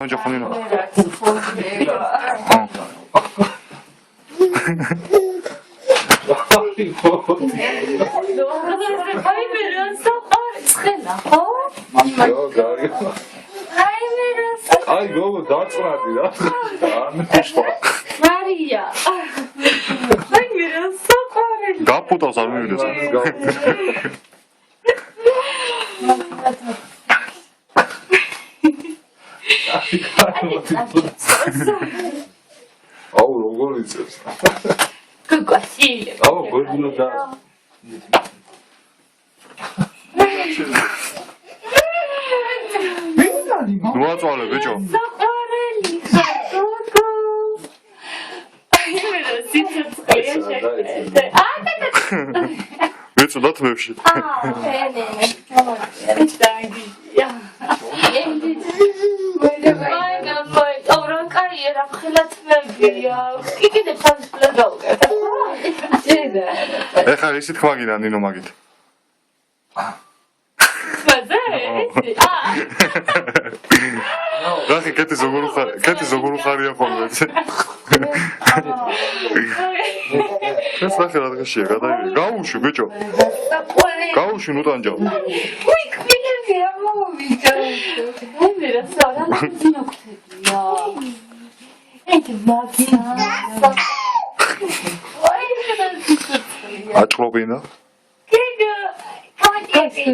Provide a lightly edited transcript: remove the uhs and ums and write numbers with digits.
Giappone no. Ay go datsradi da. Maria. Ay biraz sokarım. Gaputავს არ მივიდეს. აუ როგორ იწევს. Кукасили. აუ გორბულა და მოაწვალე ბიჭო. Sokareli. Kuku. Ay biraz sitetsqeya şekilde. ვეწოდათ მებში. Pene. Estagi. Ya. Ay gapay. Oran kariyera xelat megია. Ikide ფასლა გავუკეთე. ჯერა. ეხლა ისიც თქვა გინდა ნინო მაგით. მაზე? რახი კეთი ზოგურ ხარია ხოლმე. ეს ნახე რა დღეშია გადაიღე. გაუშვი ბიჭო. გაუშვი ნუ ტანჯავ. Uy, kvilleri amavicam. Ay biraz sonra noktadia. Eti baksa. Ay biraz sitetsqeya. აჭრობინა. Kega. Kage.